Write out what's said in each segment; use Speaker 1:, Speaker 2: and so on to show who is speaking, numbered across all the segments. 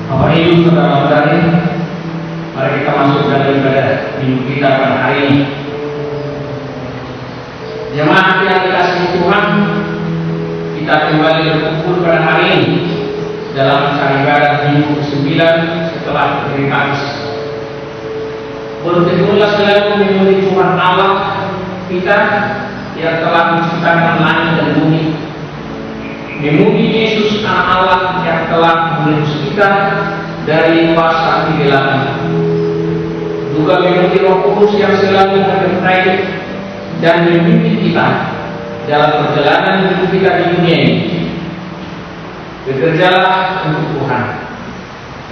Speaker 1: Bapak Ibu saudara-saudari, mari kita masuk dalam ibadah minggu kita pada hari ini. Jemaat yang dikasihi Tuhan, kita kembali berkumpul pada hari ini dalam acara ibadah minggu ke-9 setelah hari Kamis. Bersyukurlah selalu memuji Tuhan Allah kita yang telah menciptakan langit dan bumi. Memuji Yesus Anak Allah yang telah menebus kita dari kuasa kegelapan. Juga memuji Roh Kudus yang selalu menyertai dan memimpin kita dalam perjalanan hidup kita di dunia ini. Bekerjalah untuk Tuhan.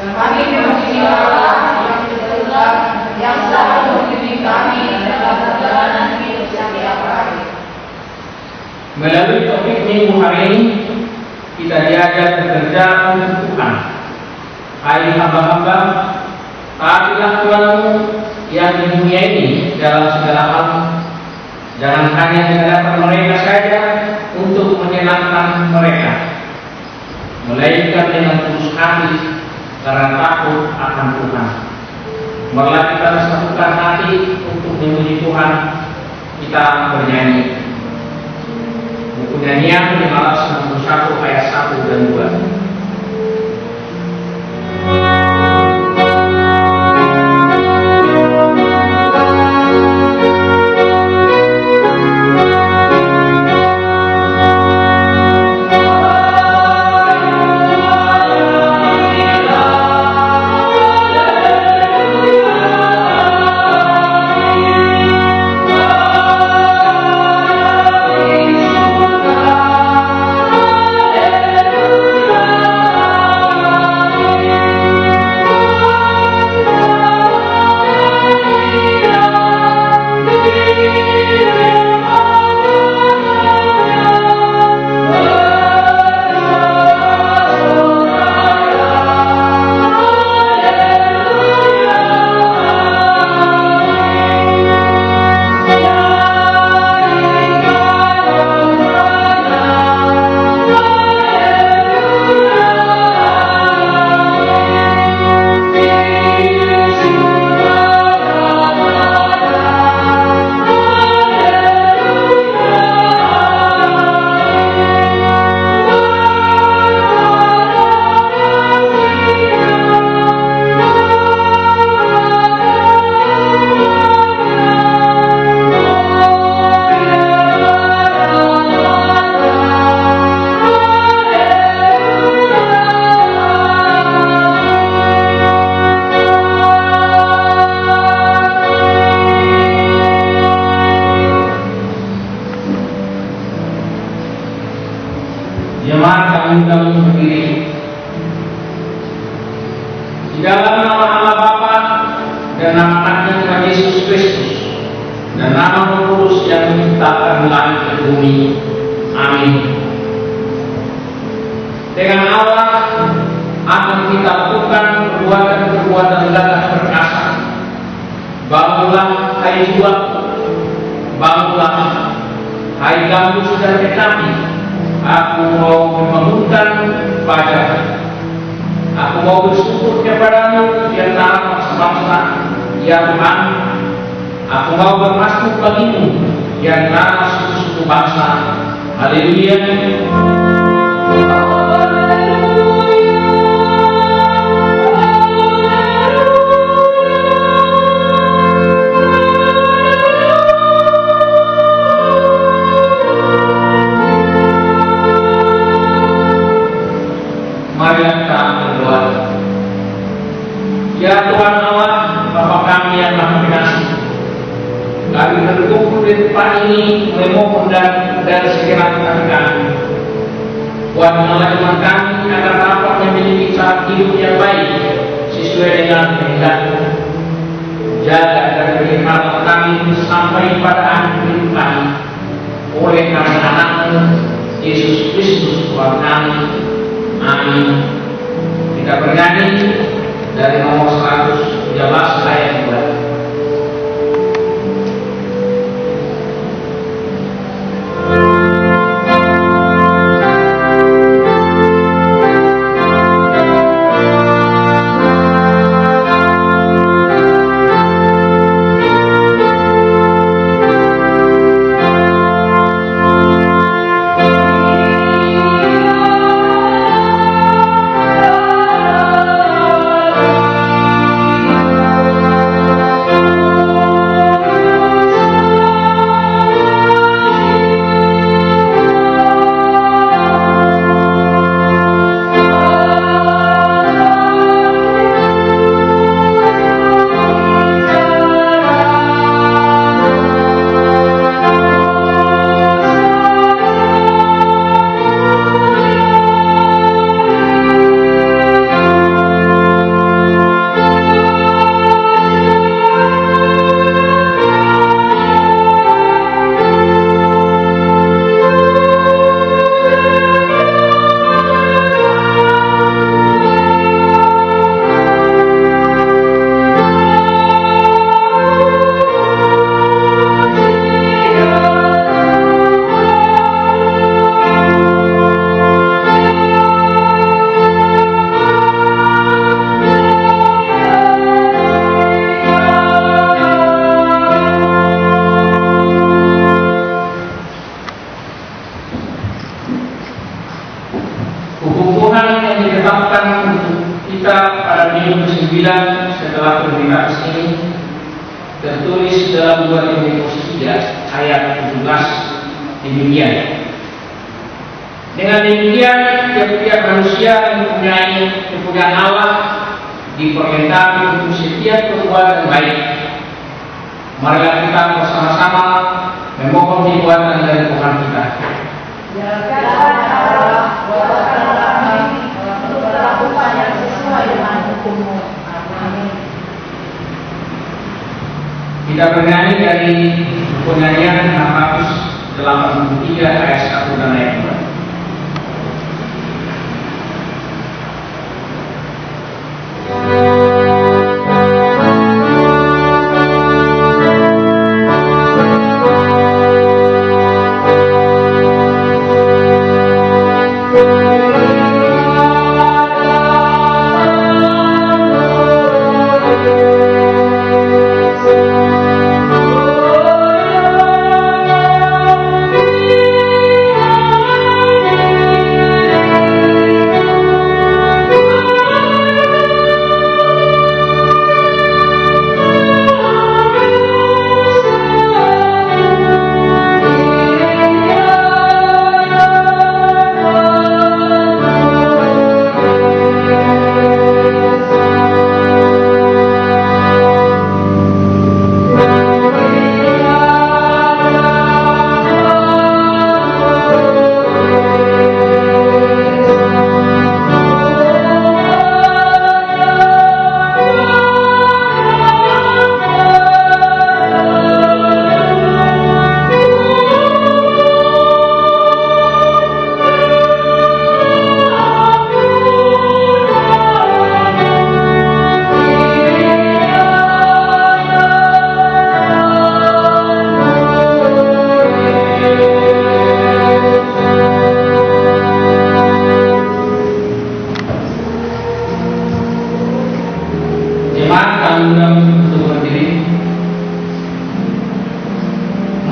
Speaker 2: Dan kami memuji Allah yang berkenan yang selalu membimbing kami dalam perjalanan hidup setiap hari.
Speaker 1: Melalui topik minggu hari ini, kita diajar bekerja untuk Tuhan. Hai hamba-hamba, taatilah Tuhanmu yang di dunia ini dalam segala hal. Jangan hanya di hadapan mereka saja untuk menyenangkan mereka, melainkan dengan tulus hati karena takut akan Tuhan. Marilah kita satukan hati untuk memuji Tuhan. Kita bernyanyi. Buku nyanyian 591 ayat 1 dan 2. Jemaat kami berdiri. Di dalam nama Allah Bapa dan nama Anaknya Tuhan Yesus Kristus dan nama Roh Kudus yang menciptakan langit dan bumi. Amin. Dengan Allah akan kita lakukan perbuatan-perbuatan gagah perkasa. Bangunlah hai jiwaku, bangunlah hai kamu sudah tetapi. Aku mau membangunkan padamu. Aku mau bersyukur kepadamu di antara bangsa-bangsa, ya Tuhan. Aku mau bermasmur bagimu di antara suku-suku bangsa. Haleluya. Mari kita berdoa. Ya Tuhan Allah, Bapa kami yang Maha Pengasih, kami berkumpul di tempat ini memohon dan segera kami. Buatlah iman kami agar dapat memiliki cara hidup yang baik sesuai dengan kehendak-Mu. Jaga dan berikanlah kami sampai pada akhir hidup kami oleh karena Anak-Mu Yesus Kristus Tuhan kami. Amin. Kita bernyanyi dari nomor 113 ayat 2. setelah pemberitahuan ini tertulis dalam 2 Timotius 3 ayat 17 demikian. Dengan demikian tiap-tiap manusia mempunyai kepunyaan Allah diperintahkan untuk setiap perbuatan baik. Marilah kita bersama-sama memohon kekuatan dari Tuhan kita.
Speaker 2: Biarkan Allah kuatkan kami untuk melakukan yang sesuai dengan hukum-Mu. Amin.
Speaker 1: Kita bernyanyi dari penyanyian 683 ayat 1 dan ayat 2.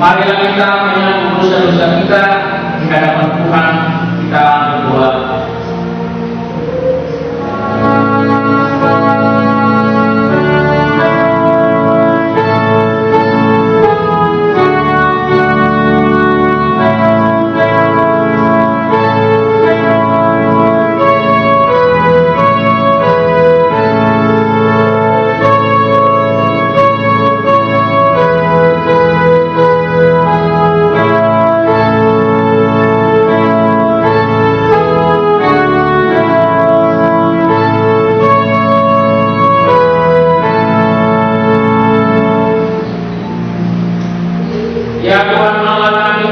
Speaker 1: Marilah kita mengaku dosa-dosa kita di hadapan Tuhan. Kita berdoa. Ya Tuhan Allah kami,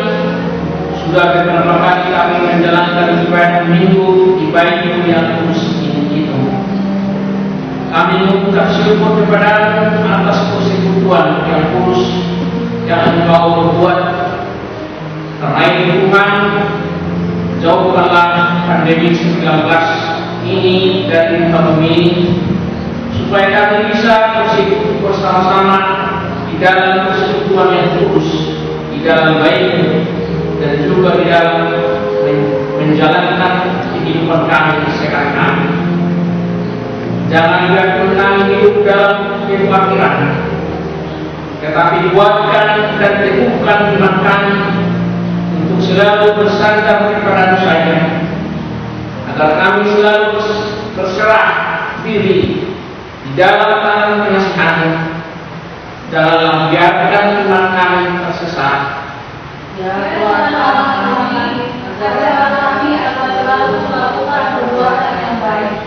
Speaker 1: sudah beberapa kali kami menjalankan ibadah minggu di bait-Mu yang kudus ini itu. Kami mengucap syukur kepada-Mu atas persekutuan yang kudus yang Engkau berbuat. Karena itu Tuhan, jauhkanlah pandemi 19 ini dari kami, supaya kami bisa bersekutu bersama-sama di dalam persekutuan yang kudus, di dalam baik dan juga di dalam menjalankan kehidupan kami sekarang. Jangan biarkan kami hidup dalam kekhawatiran, tetapi kuatkan dan teguhkan iman kami untuk selalu bersandar kepada Saja, agar kami selalu berserah diri di dalam tangan penasihat-Mu. Janganlah biarkan iman kami tersesat.
Speaker 2: Ya Tuhan Allah kami, ajarlah kami agar selalu melakukan perbuatan yang baik.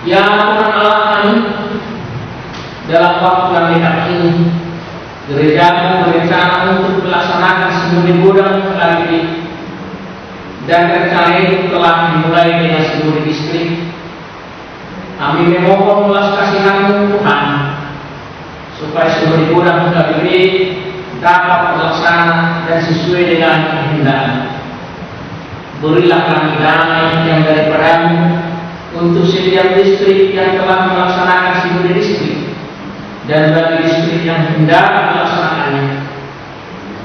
Speaker 1: Ya Tuhan Allah kami, dalam waktu yang dekat ini, gereja-Mu berencana untuk melaksanakan semedi gudang lagi, dan rencana itu telah dimulai dengan seluruh distrik. Kami memohon belas kasihan-Mu Tuhan, supaya semedi gudang lagi dapat terlaksana dan sesuai dengan kehendak-Mu. Berilah kami damai yang daripada-Mu untuk setiap distrik yang telah melaksanakan semedi distrik, dan bagi distrik yang hendak melaksanakannya,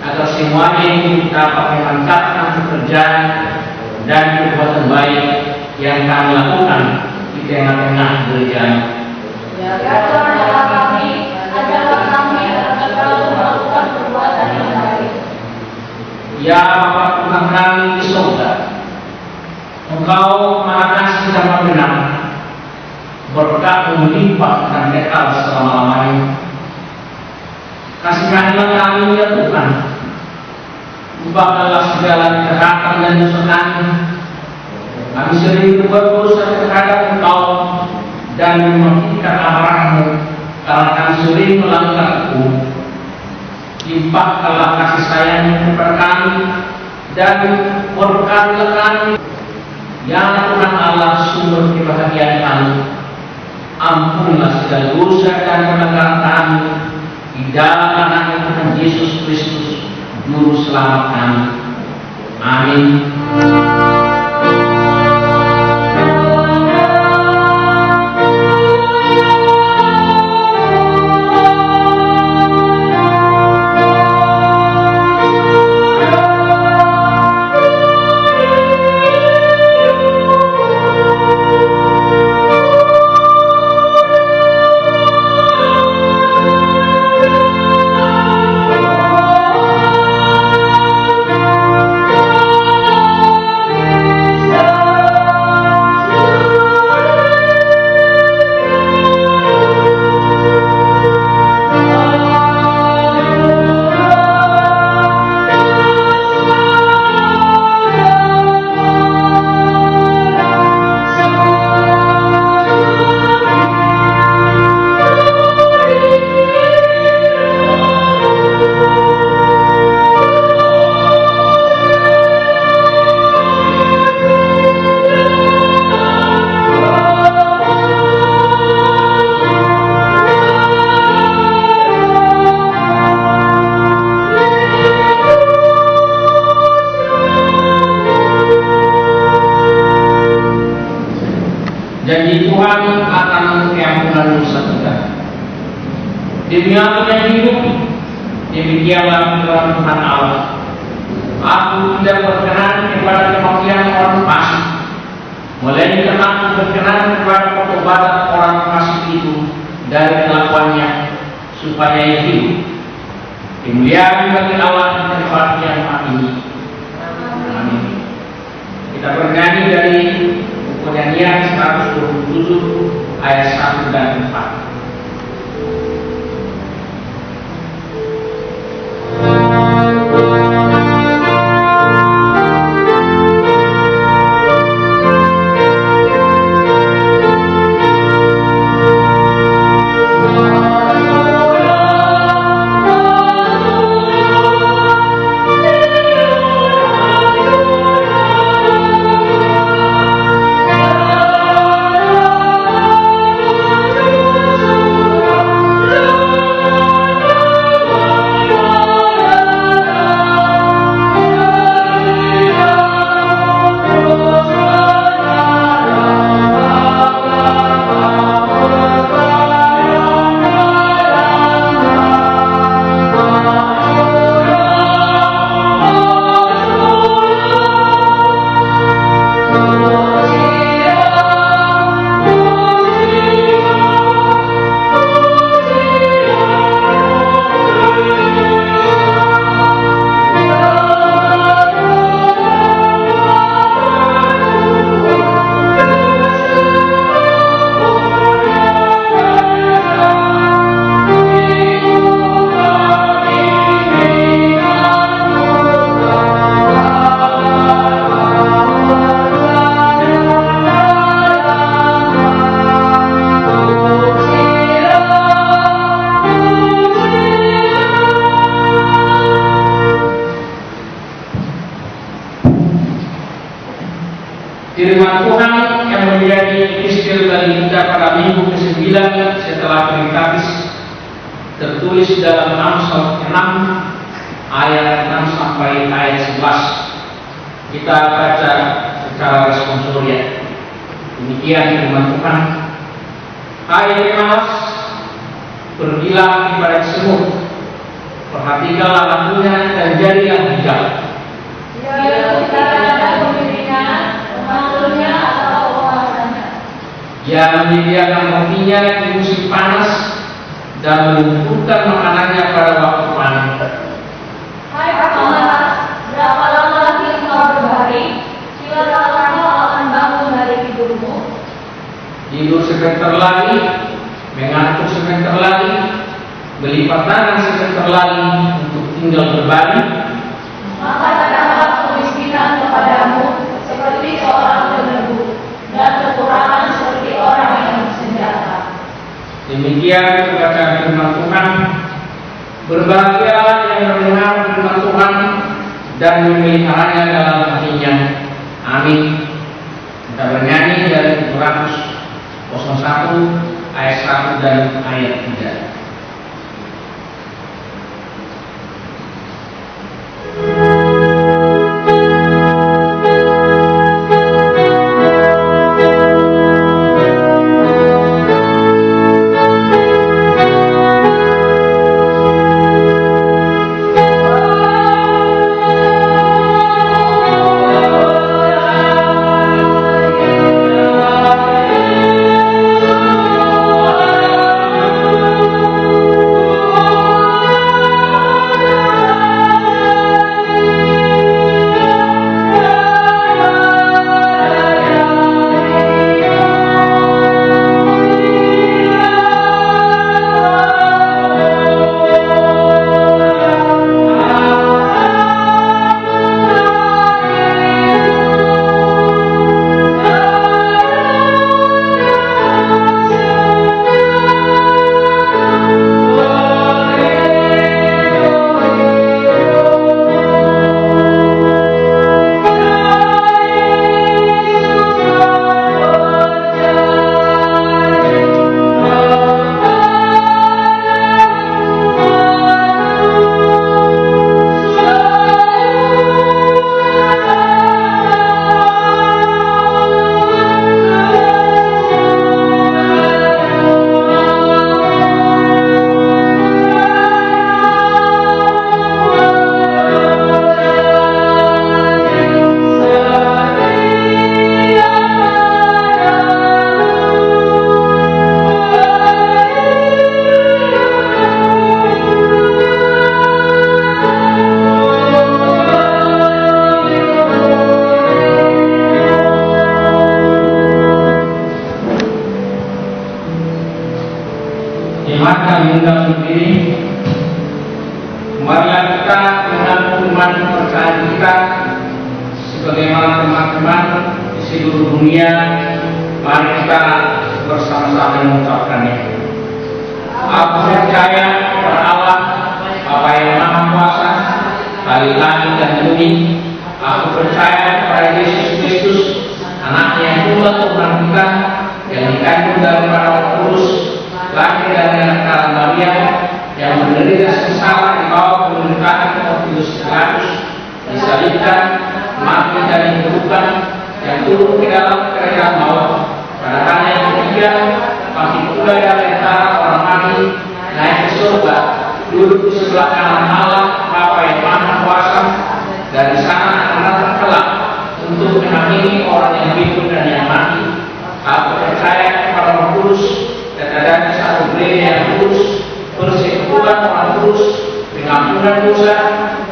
Speaker 1: agar semuanya itu dapat memantapkan pekerjaan dan perbuatan baik yang kami lakukan di di tengah-tengah gereja.
Speaker 2: Ya Tuhan Allah kami, ajarlah kami agar selalu melakukan perbuatan yang baik.
Speaker 1: Ya Bapa Tuhan kami di surga, Engkau Maha Kasih dan Maha Benar, berkat melimpah dan kekal selama-lamanya. Kasihilah kami ya Tuhan, ubahkanlah segala kejahatan dan dosa kami. Kami sering berbuat dosa terhadap Engkau dan mematikan amarah-Mu, karena kami sering melanggar hukum. Limpahkanlah kasih sayang kepada kami dan berkatilah kami. Ya Tuhan Allah, sumber kebahagiaan kami, ampunilah segala dosa dan pelanggaran kami di dalam Anak Tuhan Yesus Kristus, Juru Selamat kami. Amin. Janji Tuhan akan memberi ampunan dosa kita. Demi aku yang hidup, demikianlah firman Tuhan Allah. Aku tidak berkenan kepada kematian orang fasik, melainkan aku berkenan kepada pertobatan orang fasik itu dari kelakuannya, supaya ia hidup. Kemuliaan bagi Allah di tempat yang ini. Amin. Kita bernyanyi dari Nyanyian 127 ayat 1 dan 4. Firman Tuhan yang menjadi epistil bagi kita pada minggu ke-9 setelah Trinitatis tertulis dalam Amsal 6 ayat 6 sampai ayat 11. Kita baca secara responsorial. Demikian firman Tuhan. Hai pemalas, pergilah kepada semut, perhatikanlah lakunya dan jadilah bijak.
Speaker 2: Dia bicara dan pemimpinnya, pemanggulnya atau penguasanya.
Speaker 1: Ia menyediakan rotinya di musim panas dan mengumpulkan makanannya pada waktu panen.
Speaker 2: Hai Tuhan, berapa lama lagi engkau berbaring? Silakan engkau akan bangun dari tidurmu.
Speaker 1: Tidur sebentar lagi, mengantuk sebentar lagi, melipat tangan sebentar lagi untuk tinggal berbaring.
Speaker 2: Maka datanglah kemiskinan kepadamu seperti seorang peneduh, dan kekurangan seperti orang yang bersenjata.
Speaker 1: Demikian bacaan firman Tuhan. Berbahagialah yang mendengar firman Tuhan dan memeliharanya dalam hatinya. Amin. Kita bernyanyi dari 201 ayat 1 dan ayat 3. Undang berdiri. Marilah kita dengan firman kepercayaan kita, sebagaimana teman-teman di seluruh dunia, mari kita bersama-sama mengucapkannya. Aku percaya kepada Allah, Bapa yang Maha Kuasa, Khalik langit dan bumi. Aku percaya kepada Yesus Kristus, Anaknya yang tunggal Tuhan kita, yang dikandung daripada Roh Kudus, lahir dari anak Maria, yang menderita sengsara di bawah pemerintahan Pontius Pilatus, disalibkan, mati dan dikuburkan, yang turun ke dalam kerajaan maut. Pada hari yang ketiga, bangkit pula dari antara orang mati, naik ke surga, duduk di sebelah kanan Allah, Bapa yang Maha Kuasa, dari sana akan datang kelak untuk menghakimi orang yang hidup dan yang mati. Aku percaya kepada Roh Kudus, dan adanya satu gereja yang kudus, persekutuan orang kudus, pengampunan dosa,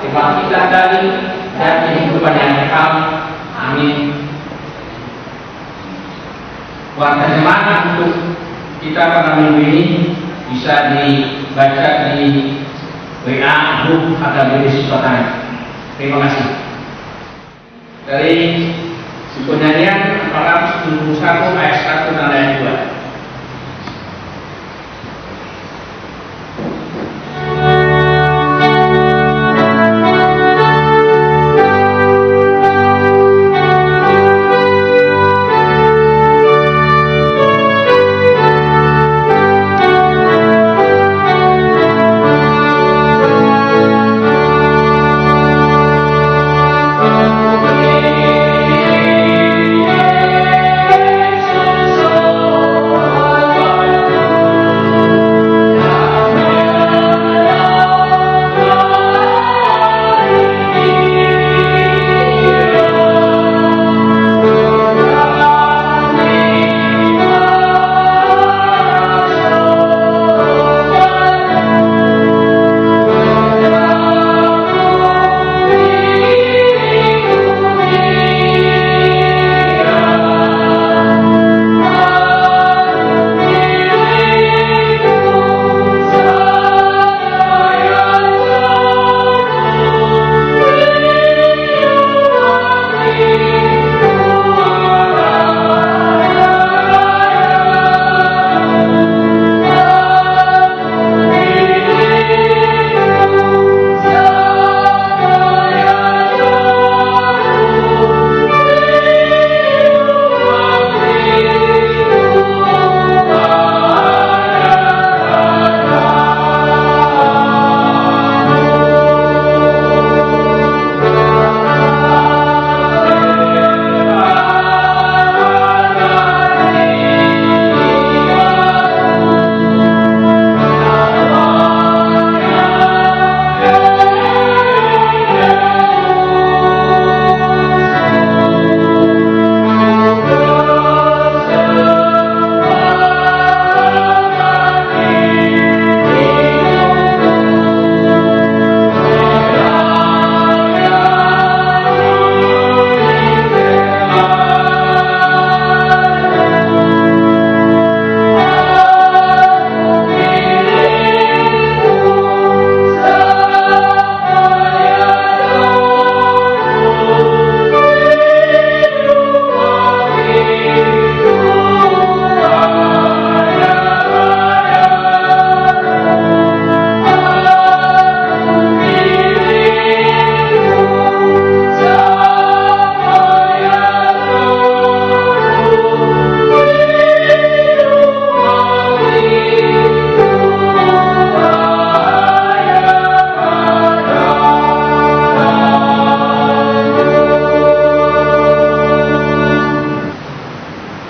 Speaker 1: kebangkitan dari dan kehidupan yang kekal. Amin. Buat semangat untuk kita pada minggu ini bisa dibaca di WA grup Akademi Siswatani. Terima kasih. Dari buku nyanyian 471 ayat 1 dan ayat 2.
Speaker 2: Yesus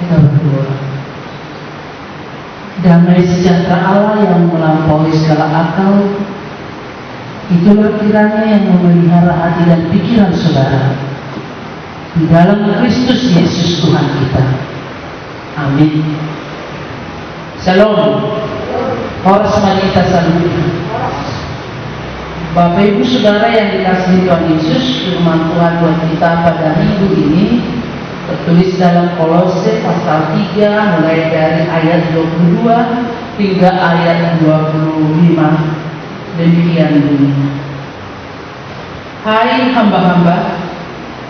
Speaker 3: Kita berdoa. Damai sejahtera Allah yang melampaui segala akal, itulah kiranya yang memelihara hati dan pikiran saudara di dalam Kristus Yesus Tuhan kita. Amin. Shalom. Horas Manita Saluti. Bapak Ibu Saudara yang dikasihi Tuhan Yesus, firman Tuhan buat kita pada minggu ini tertulis dalam Kolose pasal 3 mulai dari ayat 22 hingga ayat 25. Demikian bunyi. Hai hamba-hamba,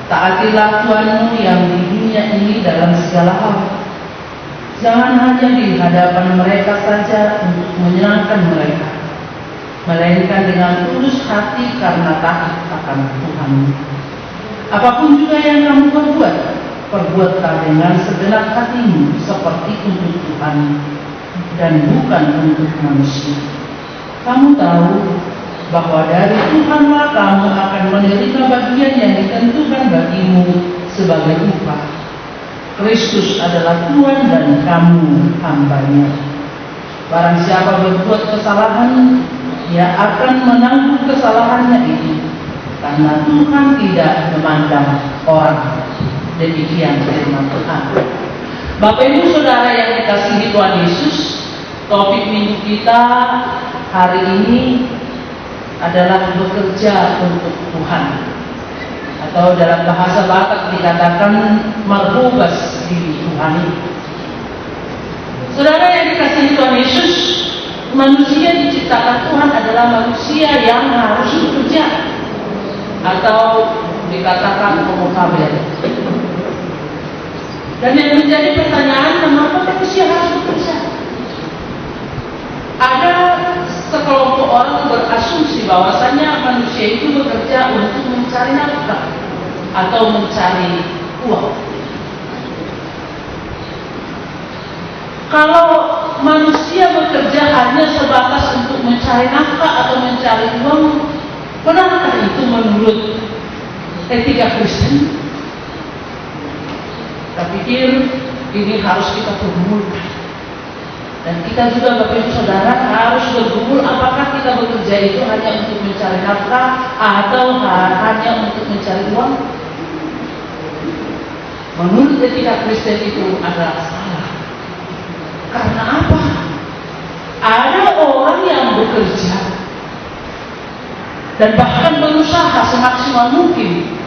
Speaker 3: taatilah Tuhanmu yang di dunia ini dalam segala hal. Jangan hanya di hadapan mereka saja untuk menyenangkan mereka, melainkan dengan tulus hati karena takut akan Tuhan. Apapun juga yang kamu perbuatlah dengan segenap hatimu seperti untuk Tuhan dan bukan untuk manusia. Kamu tahu bahwa dari Tuhanlah kamu akan menerima bagian yang ditentukan bagimu sebagai upah. Kristus adalah Tuhan dan kamu hambanya. Barang siapa berbuat kesalahan, ia akan menanggung kesalahannya itu, karena Tuhan tidak memandang orang. Demikian firman Tuhan. Bapak Ibu Saudara yang dikasihi Tuhan Yesus, topik minggu kita hari ini adalah bekerja untuk Tuhan, atau dalam bahasa Batak dikatakan marhubas di Tuhan. Saudara yang dikasihi Tuhan Yesus, manusia diciptakan Tuhan adalah manusia yang harus bekerja, atau dikatakan homo faber. Dan yang menjadi pertanyaan, kenapa manusia harus bekerja? Ada sekelompok orang berasumsi bahwasanya manusia itu bekerja untuk mencari nafkah atau mencari uang. Kalau manusia bekerja hanya sebatas untuk mencari nafkah atau mencari uang, benarkah itu menurut etika Kristen? Saya pikir ini harus kita pergumulkan. Dan kita juga Bapak Ibu Saudara harus bergumul apakah kita bekerja itu hanya untuk mencari nafkah atau hanya untuk mencari uang. Menurut etika Kristen itu adalah salah. Karena apa? Ada orang yang bekerja dan bahkan berusaha semaksimal mungkin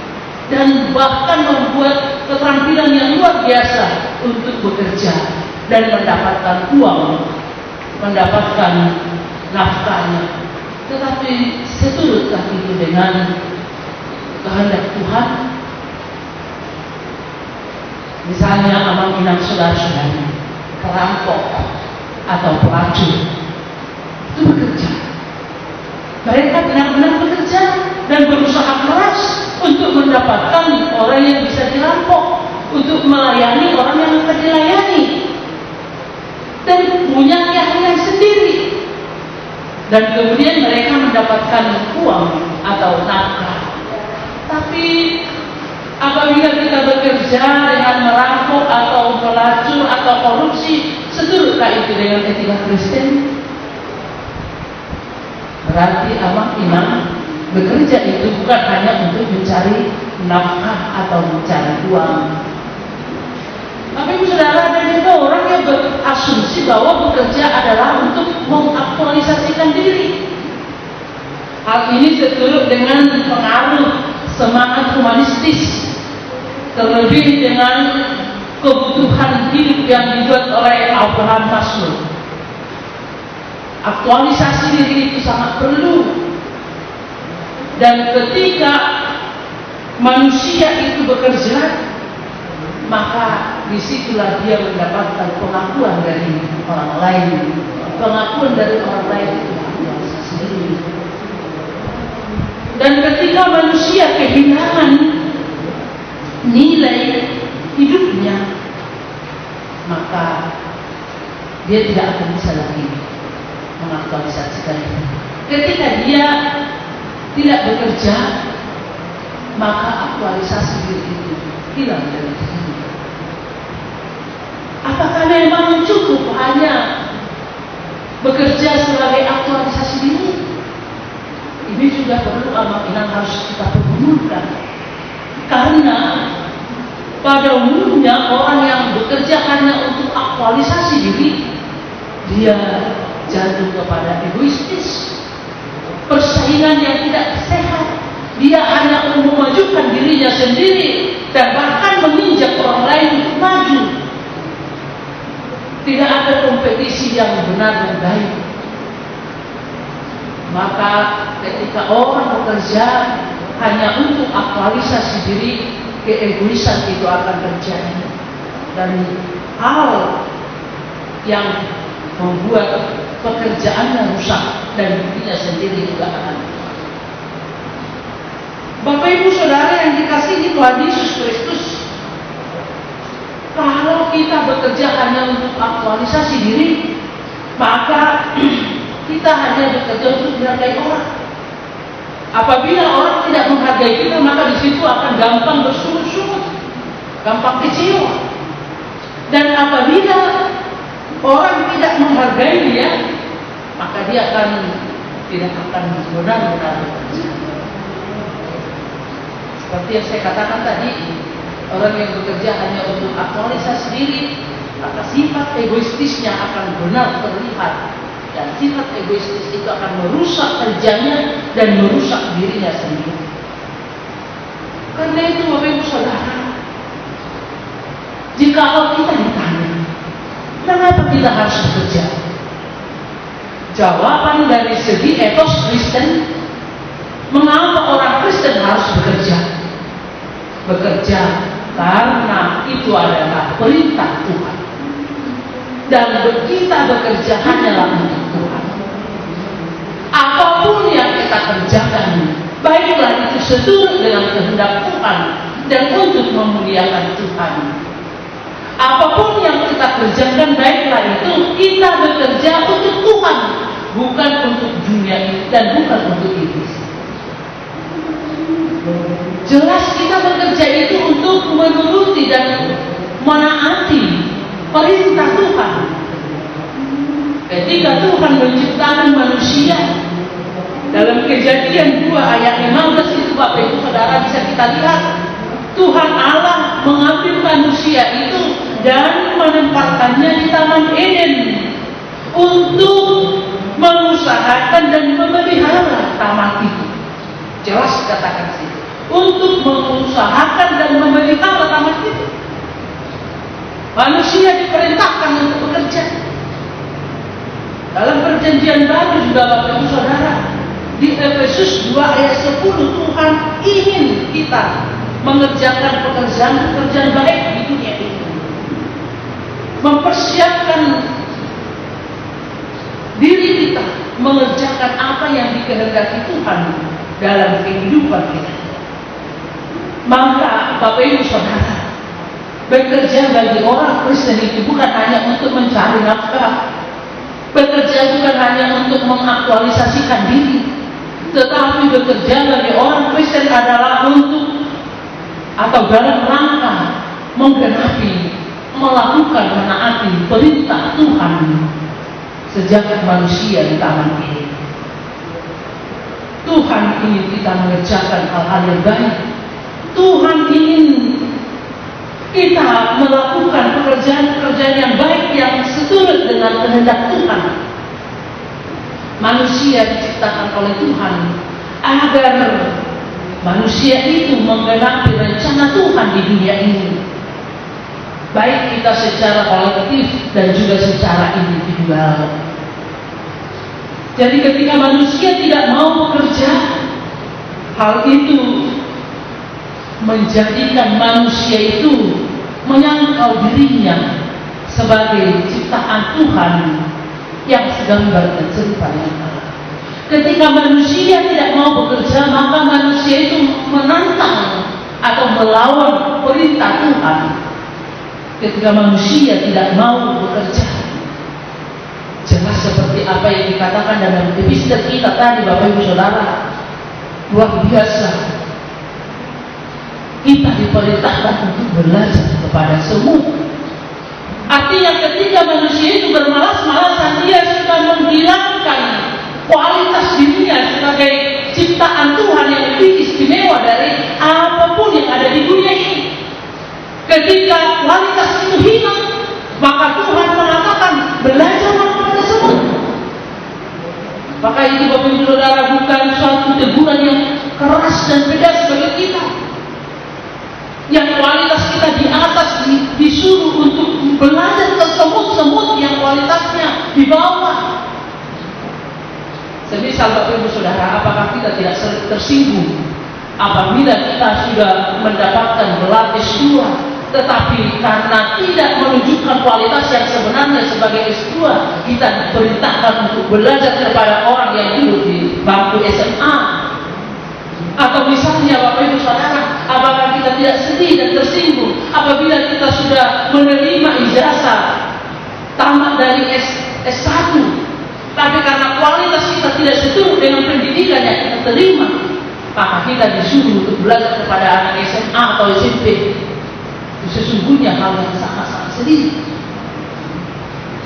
Speaker 3: dan bahkan membuat keterampilan yang luar biasa untuk bekerja dan mendapatkan uang, mendapatkan nafkahnya. Tetapi setulutkah itu dengan kehendak Tuhan? Misalnya Amang Inang saudara-saudari, perampok atau pelacur itu bekerja. Mereka benar-benar bekerja dan berusaha keras untuk mendapatkan orang yang bisa dirampok, untuk melayani orang yang akan dilayani, dan punya keahlian sendiri. Dan kemudian mereka mendapatkan uang atau nafkah. Tapi apabila kita bekerja dengan merampok atau pelacur atau korupsi, setulutkah itu dengan etika Kristen? Berarti Amang Inang bekerja itu bukan hanya untuk mencari nafkah atau mencari uang. Tapi Ibu Saudara, ada juga orang yang berasumsi bahwa bekerja adalah untuk mengaktualisasikan diri. Hal ini seturut dengan pengaruh semangat humanistis, terlebih dengan kebutuhan hidup yang dibuat oleh Abraham Maslow. Aktualisasi diri itu sangat perlu. Dan ketika manusia itu bekerja, maka disitulah dia mendapatkan pengakuan dari orang lain. Pengakuan dari orang lain itu aktualisasi sendiri. Dan ketika manusia kehilangan nilai hidupnya, maka dia tidak akan bisa lagi mengaktualisasikan itu. Ketika dia tidak bekerja, maka aktualisasi diri itu hilang dari diri. bekerja sebagai aktualisasi diri. Ini juga perlu yang harus kita pergulirkan. Karena pada umumnya orang yang bekerja hanya untuk aktualisasi diri, dia jatuh kepada egoistis, persaingan yang tidak sehat. Dia hanya untuk memajukan dirinya sendiri dan bahkan menginjak orang lain untuk maju. Tidak ada kompetisi yang benar dan baik. Maka ketika orang bekerja hanya untuk aktualisasi diri, keegoisan itu akan terjadi. Dan hal yang membuat pekerjaannya rusak dan dirinya sendiri juga akan rusak. Bapak Ibu Saudara yang dikasihi Tuhan Yesus Kristus, kalau kita bekerja hanya untuk aktualisasi diri, maka kita hanya bekerja untuk dihargai orang. Apabila orang tidak menghargai kita, maka di situ akan gampang bersungut-sungut, gampang kecewa. Dan apabila orang tidak menghargai dia, maka dia tidak akan benar-benar bekerja. Seperti yang saya katakan tadi, orang yang bekerja hanya untuk aktualisasi diri, maka sifat egoistisnya akan benar terlihat. Dan sifat egoistis itu akan merusak kerjanya dan merusak dirinya sendiri. Karena itu Bapak Ibu Saudara, jika kita ditanya, kenapa kita harus bekerja? Jawaban dari segi etos Kristen, mengapa orang Kristen harus bekerja? Bekerja karena itu adalah perintah Tuhan. Dan kita bekerja hanyalah untuk Tuhan. Apapun yang kita kerjakan, baiklah itu seturut dengan kehendak Tuhan dan untuk memuliakan Tuhan. Apapun yang kita kerjakan, baiklah itu kita bekerja untuk Tuhan, bukan untuk dunia ini dan bukan untuk iblis. Jelas kita bekerja itu untuk menuruti dan menaati perintah Tuhan. Ketika Tuhan menciptakan manusia, dalam Kejadian 2 ayat 15 itu Bapak Ibu Saudara bisa kita lihat, Tuhan Allah mengambil manusia itu dan menempatkannya di Taman Eden untuk mengusahakan dan memelihara taman itu. Jelas dikatakan sih, untuk mengusahakan dan memelihara taman itu. Manusia diperintahkan untuk bekerja. Dalam Perjanjian Baru juga Bapak Ibu Saudara, di Efesus 2 ayat 10 Tuhan ingin kita mengerjakan pekerjaan baik di dunia ini, mempersiapkan diri kita mengerjakan apa yang dikehendaki Tuhan dalam kehidupan kita. Maka Bapak Ibu Saudara, bekerja bagi orang Kristen itu bukan hanya untuk mencari nafkah, bekerja bukan hanya untuk mengaktualisasikan diri, tetapi bekerja bagi orang Kristen adalah untuk atau dalam rangka menggenapi, melakukan, menaati perintah Tuhan sejak manusia di taman ini. Tuhan ingin kita mengerjakan hal-hal yang baik. Tuhan ingin kita melakukan pekerjaan-pekerjaan yang baik yang seturut dengan kehendak Tuhan. Manusia diciptakan oleh Tuhan agar manusia itu menggenapi rencana Tuhan di dunia ini, baik kita secara kolektif dan juga secara individual. Jadi ketika manusia tidak mau bekerja, hal itu menjadikan manusia itu menyangkal dirinya sebagai ciptaan Tuhan yang segambar dan serupa dengan Allah. Ketika manusia tidak mau bekerja, maka manusia itu menantang atau melawan perintah Tuhan. Ketika manusia tidak mau bekerja, jelas seperti apa yang dikatakan dalam episode kita tadi Bapak Ibu Saudara, luar biasa. Kita diperintahkan untuk belajar kepada semua. Artinya ketika manusia itu bermalas-malasan, dia suka sudah menghilangkan kualitas dirinya sebagai ciptaan Tuhan yang lebih istimewa dari apapun yang ada di dunia ini. Ketika kualitas itu hilang, maka Tuhan mengatakan belajarlah kepada semut. Maka itu Bapak Ibu Saudara bukan suatu teguran yang keras dan pedas bagi kita. Yang kualitas kita di atas disuruh untuk belajar ke semut-semut yang kualitasnya di bawah. Semisal Bapak Ibu Saudara, apakah kita tidak tersinggung apabila kita sudah mendapatkan gelar S2, tetapi karena tidak menunjukkan kualitas yang sebenarnya sebagai S2, kita diperintahkan untuk belajar kepada orang yang duduk di bangku SMA? Atau misalnya Bapak Ibu Saudara, apakah kita tidak sedih dan tersinggung apabila kita sudah menerima ijazah tamat dari S1, tapi karena kualitas kita tidak seturut dengan pendidikan yang kita terima, maka kita disuruh untuk belajar kepada anak SMA atau SMP? Itu sesungguhnya hal yang sangat-sangat sedih.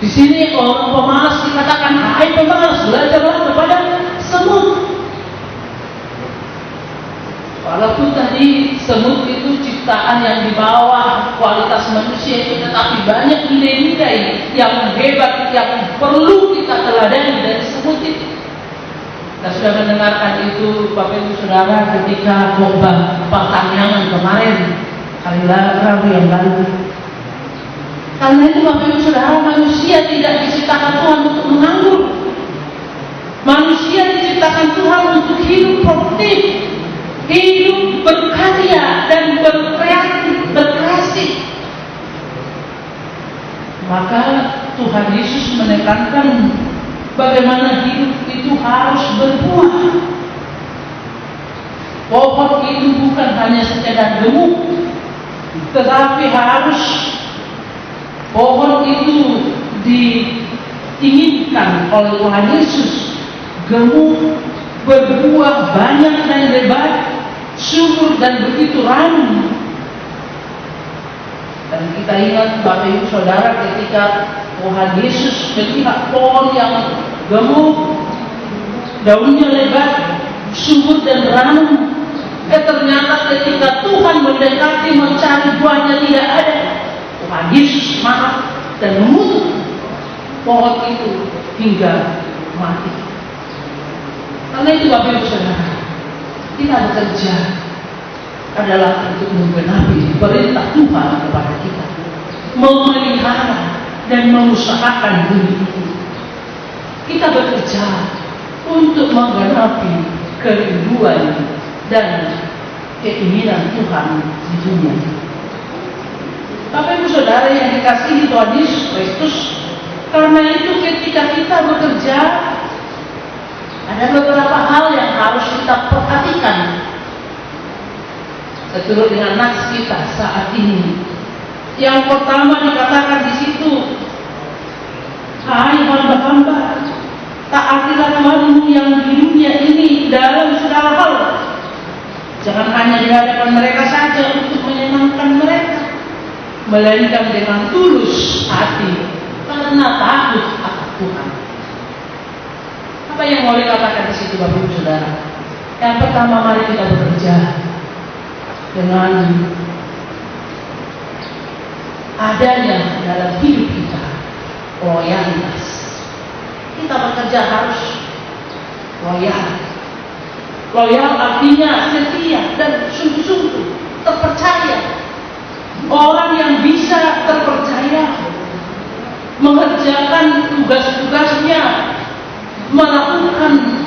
Speaker 3: Di sini orang pemalas dikatakan, hai pemalas, belajarlah kepada semut. Walaupun tadi semut itu ciptaan yang di bawah kualitas manusia itu, tetapi banyak nilai-nilai yang hebat yang perlu kita teladani dari semut itu. Kita sudah mendengarkan itu Bapak Ibu Saudara ketika khotbah pertanyaan kemarin, hari Rabu yang lalu. Karena itu Bapak Ibu Saudara, manusia tidak diciptakan Tuhan untuk menganggur. Manusia diciptakan Tuhan untuk hidup produktif, hidup berkarya dan berkreasi. Maka Tuhan Yesus menekankan bagaimana hidup itu harus berbuah. Pohon itu bukan hanya sekedar gemuk, tetapi harus pohon itu diinginkan oleh Tuhan Yesus gemuk, berbuah banyak dan lebat, subur dan begitu ranum. Dan kita ingat Bapak Ibu Saudara ketika Tuhan Yesus melihat pohon yang gemuk, daunnya lebat, subur dan ranum, ternyata ketika Tuhan mendekati mencari buahnya tidak ada, Tuhan Yesus marah dan mengutuk pohon itu hingga mati. Karena itu Bapak Ibu Saudara, kita bekerja adalah untuk menggenapi perintah Tuhan kepada kita, memelihara dan mengusahakan bumi ini. Kita bekerja untuk menggenapi kerinduan dan keinginan Tuhan di dunia. Bapak Ibu Saudara yang dikasihi Tuhan Yesus Kristus, karena itu ketika kita bekerja, ada beberapa hal yang harus kita perhatikan seturut dengan nats kita saat ini. Yang pertama dikatakan di situ, hai hamba-hamba, taatilah Tuhanmu yang di dunia ini dalam segala hal. Jangan hanya di hadapan mereka saja untuk menyenangkan mereka, melainkan dengan tulus hati karena takut akan Tuhan. Apa yang mau dikatakan di situ Bapak Ibu Saudara? Yang pertama, mari kita bekerja dengan adanya dalam hidup kita loyalitas. Kita bekerja harus loyal. Loyal artinya setia dan sungguh-sungguh terpercaya. Orang yang bisa terpercaya mengerjakan tugas-tugasnya, melakukan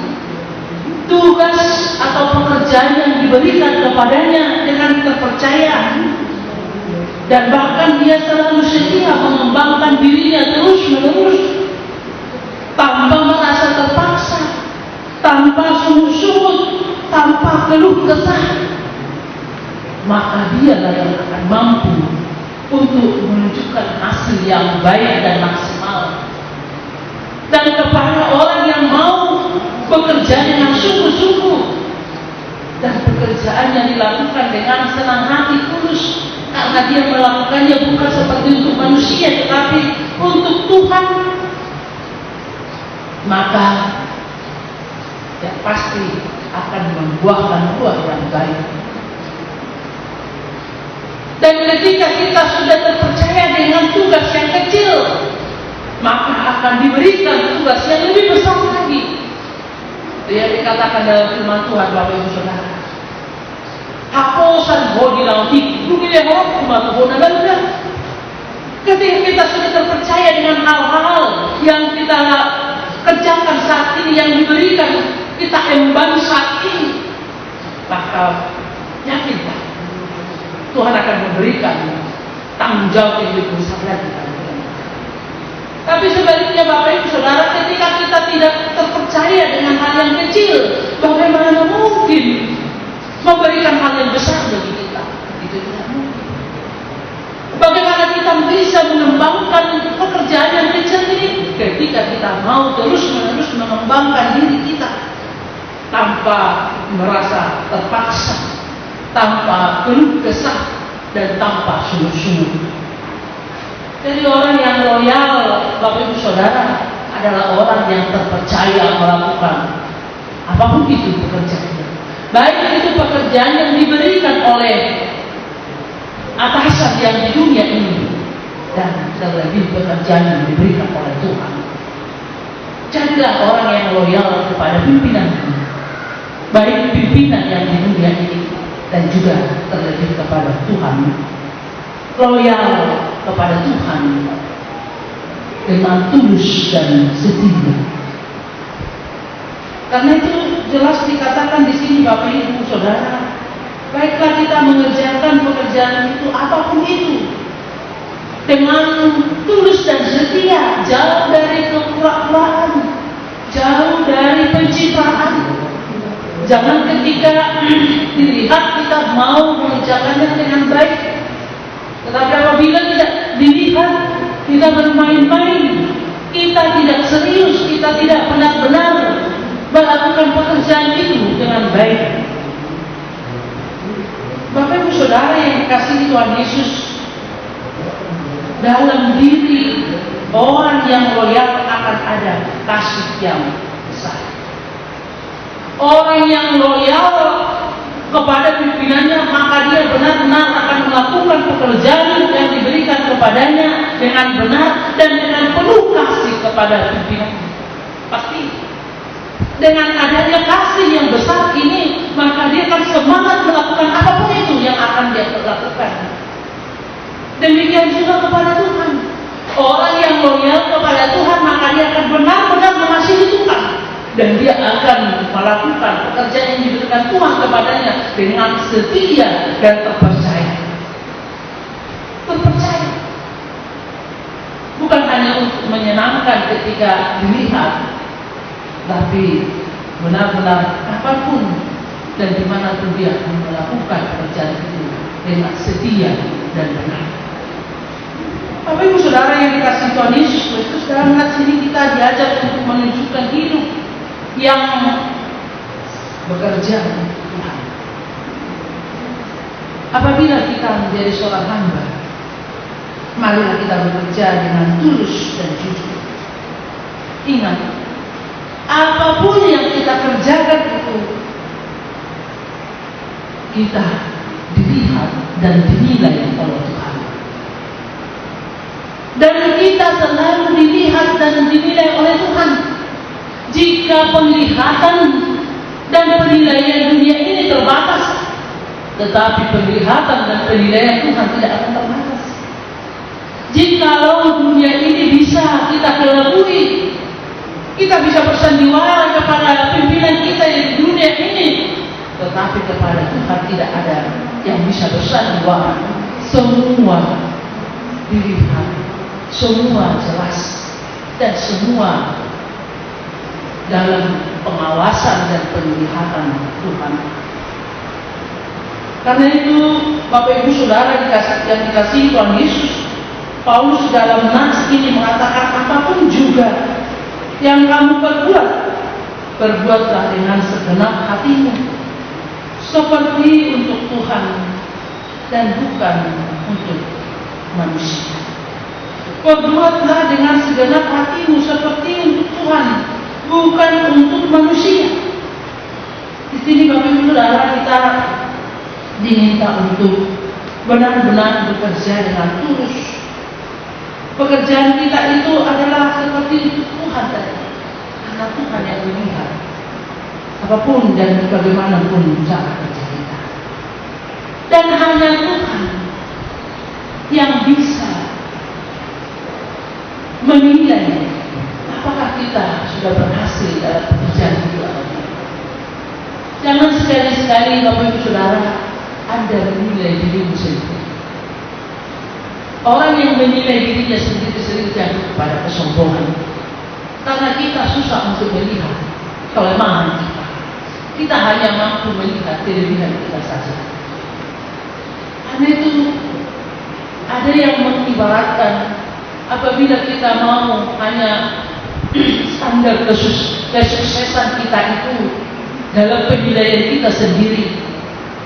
Speaker 3: tugas atau pekerjaan yang diberikan kepadanya dengan terpercaya, dan bahkan dia selalu setia mengembangkan dirinya terus-menerus tanpa merasa terpaksa, tanpa sungut-sungut, tanpa keluh kesah. Maka dialah yang akan mampu untuk menunjukkan hasil yang baik dan maksimal. Dan kepada orang yang mau bekerja dengan sungguh-sungguh dan pekerjaannya dilakukan dengan senang hati tulus, karena dia melakukannya bukan seperti untuk manusia tetapi untuk Tuhan, maka ya pasti akan membuahkan buah yang baik. Dan ketika kita sudah terpercaya dengan tugas yang kecil, maka akan diberikan tugas yang lebih besar lagi. Itu yang dikatakan dalam firman Tuhan, Bapak Ibu Saudara. Haposan bodi lauti, bumi lehor, kumatu bona dan ketika kita sudah terpercaya dengan hal-hal yang kita kerjakan saat ini, yang diberikan kita emban saat ini, maka yakinlah Tuhan akan memberikan tanggung jawab yang lebih besar lagi. Tapi sebaliknya Bapak Ibu Saudara, ketika kita tidak terpercaya dengan hal yang kecil, bagaimana mungkin memberikan hal yang besar bagi kita? Itu tidak mungkin. Bagaimana kita bisa mengembangkan pekerjaan yang kecil ini ketika kita mau terus-menerus mengembangkan diri kita tanpa merasa terpaksa, tanpa keluh kesah, dan tanpa sungguh-sungguh. Jadi orang yang loyal, Bapak Ibu Saudara, adalah orang yang terpercaya melakukan apapun itu pekerjaannya. Baik itu pekerjaan yang diberikan oleh atasan yang di dunia ini, dan terlebih pekerjaan yang diberikan oleh Tuhan. Jadilah orang yang loyal kepada pimpinan, baik pimpinan yang di dunia ini dan juga terlebih kepada Tuhan. Loyal kepada Tuhan dengan tulus dan setia. Karena itu jelas dikatakan di sini Bapak Ibu Saudara, baiklah kita mengerjakan pekerjaan itu apapun itu dengan tulus dan setia, jauh dari kepura-puraan, jauh dari pencitraan. Jangan ketika dilihat kita mau mengerjakannya dengan baik, tetapi apabila tidak dilihat, kita bermain-main, kita tidak serius, kita tidak benar-benar melakukan pekerjaan itu dengan baik. Bapak Ibu Saudara yang dikasihi Tuhan Yesus, dalam diri orang yang loyal akan ada kasih yang besar. Orang yang loyal kepada pimpinannya, maka dia benar-benar akan melakukan pekerjaan yang diberikan kepadanya dengan benar dan dengan penuh kasih kepada pimpinannya. Pasti dengan adanya kasih yang besar ini, maka dia akan semangat melakukan apapun itu yang akan dia lakukan. Demikian juga kepada Tuhan. Orang yang loyal kepada Tuhan, maka dia akan benar-benar mengasihi Tuhan, dan dia akan melakukan pekerjaan yang diberikan Tuhan kepadanya dengan setia dan terpercaya. Terpercaya bukan hanya untuk menyenangkan ketika dilihat, tapi benar-benar apapun dan dimanapun dia akan melakukan pekerjaan itu dengan setia dan benar. Bapak Ibu Saudara yang dikasihi Tuhan Yesus Kristus, dalam nats ini kita diajak untuk menunjukkan hidup yang bekerja untuk Tuhan. Apabila kita menjadi seorang hamba, marilah kita bekerja dengan tulus dan jujur. Ingat, apapun yang kita kerjakan itu, kita dilihat dan dinilai oleh Tuhan. Dan kita selalu dilihat dan dinilai oleh Tuhan. Jika penglihatan dan penilaian dunia ini terbatas, tetapi penglihatan dan penilaian Tuhan tidak akan terbatas. Jikalau dunia ini bisa kita kelabui, kita bisa bersandiwara kepada pimpinan kita yang di dunia ini, tetapi kepada Tuhan tidak ada yang bisa bersandiwara. Semua dilihat, semua jelas, dan semua dalam pengawasan dan penglihatan Tuhan. Karena itu Bapak Ibu Saudara yang dikasihi Tuhan Yesus, Paulus dalam nats ini mengatakan, apapun juga yang kamu perbuat, perbuatlah dengan segenap hatimu, seperti untuk Tuhan dan bukan untuk manusia. Perbuatlah dengan segenap hatimu seperti untuk Tuhan bukan untuk manusia. Di sini Bapak Ibu Saudara, kita diminta untuk benar-benar bekerja dengan tulus. Pekerjaan kita itu adalah seperti Tuhan tadi, karena Tuhan yang melihat apapun dan bagaimanapun cara kerja kita. Dan hanya Tuhan yang bisa menilai apakah kita sudah berhasil dalam pekerjaan itu atau tidak. Jangan sekali-sekali Bapak Ibu Saudara Anda menilai dirimu sendiri. Orang yang menilai dirinya sendiri sering jatuh kepada kesombongan, karena kita susah untuk melihat kelemahan kita. Kita hanya mampu melihat kelebihan kita saja. Karena itu ada yang mengibaratkan apabila kita mau hanya standar kesuksesan kita itu dalam penilaian kita sendiri,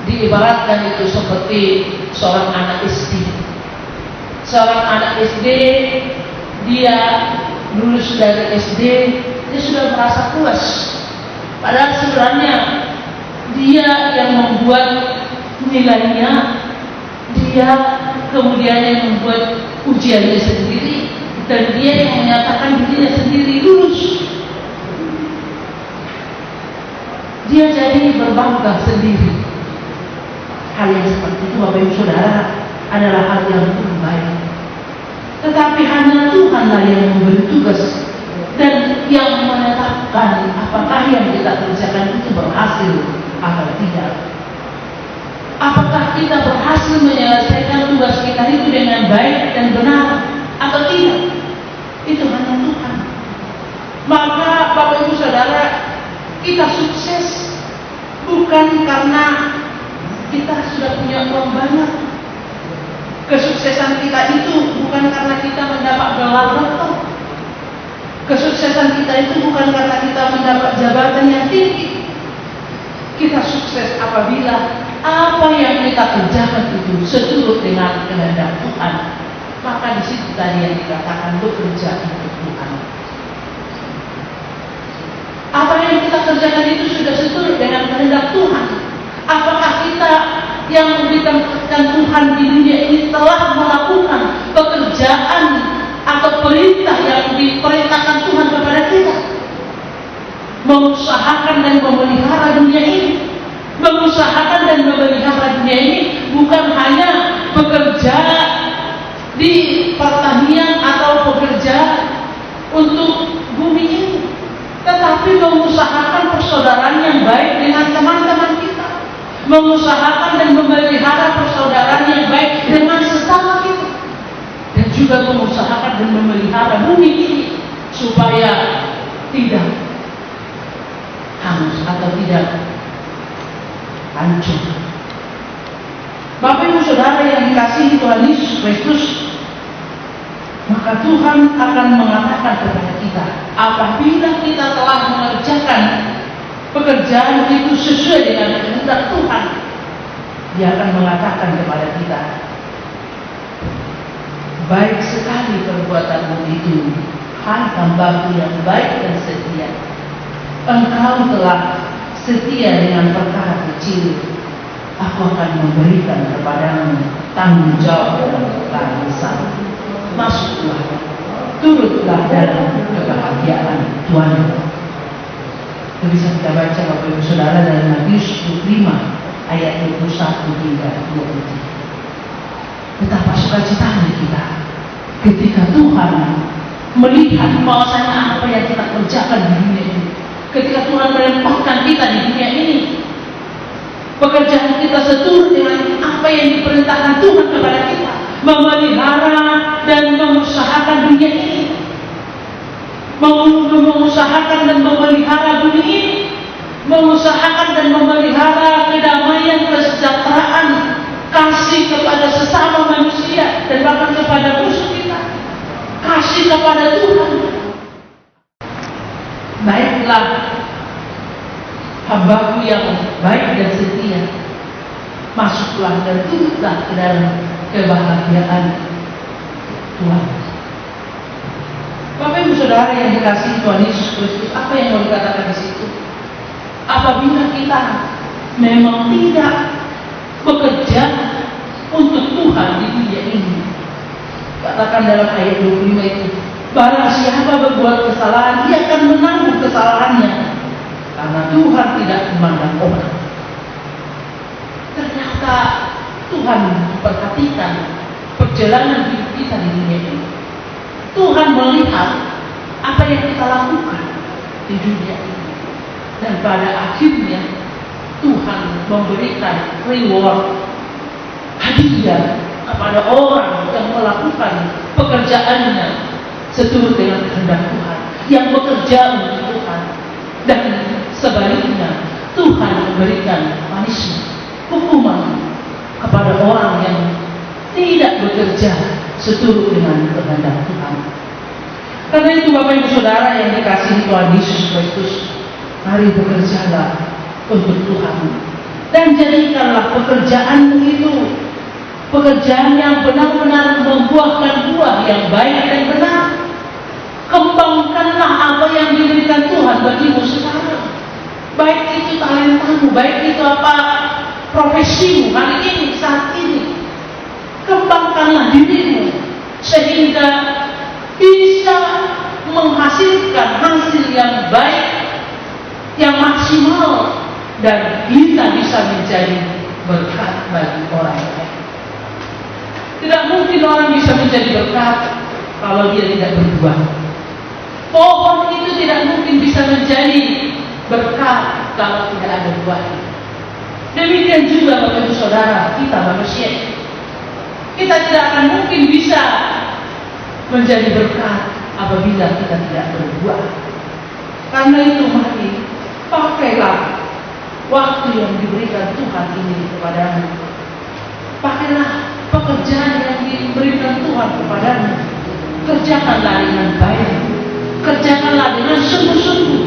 Speaker 3: diibaratkan itu seperti seorang anak SD. Seorang anak SD, dia lulus dari SD, dia sudah merasa puas. Padahal sebenarnya dia yang membuat nilainya, dia kemudian yang membuat ujiannya sendiri, dan dia yang menyatakan dirinya sendiri lulus. Dia jadi berbangga sendiri. Hal yang seperti itu Bapak Ibu Saudara adalah hal yang kurang baik. Tetapi hanya Tuhanlah yang memberi tugas dan yang menetapkan apakah yang kita kerjakan itu berhasil atau tidak. Apakah kita berhasil menyelesaikan tugas kita itu dengan baik dan benar atau tidak. Itu hanya Tuhan. Maka Bapak Ibu Saudara, kita sukses bukan karena kita sudah punya uang banyak. Kesuksesan kita itu bukan karena kita mendapat gelar doktor. Kesuksesan kita itu bukan karena kita mendapat jabatan yang tinggi. Kita sukses apabila apa yang kita kerjakan itu seturut dengan kehendak Tuhan. Maka di situ tadi yang dikatakan bekerja untuk Tuhan. Apa yang kita kerjakan itu sudah seturut dengan kehendak Tuhan. Apakah kita yang diberikan Tuhan di dunia ini telah melakukan pekerjaan atau perintah yang diperintahkan Tuhan kepada kita? Mengusahakan dan memelihara dunia ini. Mengusahakan dan memelihara dunia ini bukan hanya bekerja di pertanian atau bekerja untuk bumi ini, tetapi mengusahakan persaudaraan yang baik dengan teman-teman kita. Mengusahakan dan memelihara persaudaraan yang baik dengan sesama kita, dan juga mengusahakan dan memelihara bumi ini supaya tidak hangus atau tidak hancur. Bapak Ibu Saudara yang dikasihi Tuhan Yesus Kristus, maka Tuhan akan mengatakan kepada kita, apabila kita telah mengerjakan pekerjaan itu sesuai dengan kehendak Tuhan, Dia akan mengatakan kepada kita, baik sekali perbuatanmu itu, hai hamba-Ku yang baik dan setia. Engkau telah setia dengan perkara kecil, Aku akan memberikan kepadamu tanggung jawab dalam perkara besar. Masuklah, turutlah dalam kebahagiaan Tuhan. Bisa kita baca Bapak Ibu Saudara dalam Matius 25 ayat 21 hingga 23. Betapa sukacitanya kita ketika Tuhan melihat bahwasanya apa yang kita kerjakan di dunia ini, ketika Tuhan menempatkan kita di dunia ini, pekerjaan kita seturut dengan apa yang diperintahkan Tuhan kepada kita, memelihara dan mengusahakan dunia ini, mengusahakan dan memelihara bumi ini, mengusahakan dan memelihara kedamaian, kesejahteraan, kasih kepada sesama manusia dan bahkan kepada musuh kita, kasih kepada Tuhan. Baiklah hamba-Ku yang baik dan setia, masuklah dan turutlah ke dalam kebahagiaan Tuhan. Bapak Ibu Saudara saudara yang dikasihi Tuhan Yesus Kristus, apa yang mau dikatakan di situ? Apabila kita memang tidak bekerja untuk Tuhan di dunia ini, katakan dalam ayat 25 itu, barang siapa berbuat kesalahan, dia akan menanggung kesalahannya, karena Tuhan tidak memandang orang. Ternyata Tuhan memperhatikan perjalanan hidup kita di dunia ini. Tuhan melihat apa yang kita lakukan di dunia ini, dan pada akhirnya Tuhan memberikan reward, hadiah kepada orang yang melakukan pekerjaannya seturut dengan kehendak Tuhan, yang bekerja untuk Tuhan. Dan sebaliknya, Tuhan memberikan punishment, hukuman kepada orang yang tidak bekerja seturut dengan kehendak Tuhan. Karena itu Bapak Ibu Saudara yang dikasihi Tuhan Yesus Kristus, mari bekerjalah untuk Tuhan, dan jadikanlah pekerjaanmu itu pekerjaan yang benar-benar membuahkan buah yang baik dan benar. Kembangkanlah apa yang diberikan Tuhan bagimu sekarang, baik itu talentamu, baik itu apa profesimu hari ini, saat ini. Kembangkanlah dirimu sehingga bisa menghasilkan hasil yang baik, yang maksimal, dan kita bisa menjadi berkat bagi orang lain. Tidak mungkin orang bisa menjadi berkat kalau dia tidak berbuah. Pohon itu tidak mungkin bisa menjadi berkat kalau tidak ada buahnya. Demikian juga Bapak Ibu Saudara, kita manusia, kita tidak akan mungkin bisa menjadi berkat apabila kita tidak berbuah. Karena itu mari pakailah waktu yang diberikan Tuhan ini kepadamu. Pakailah pekerjaan yang diberikan Tuhan kepadamu. Kerjakanlah dengan baik, kerjakanlah dengan sungguh-sungguh,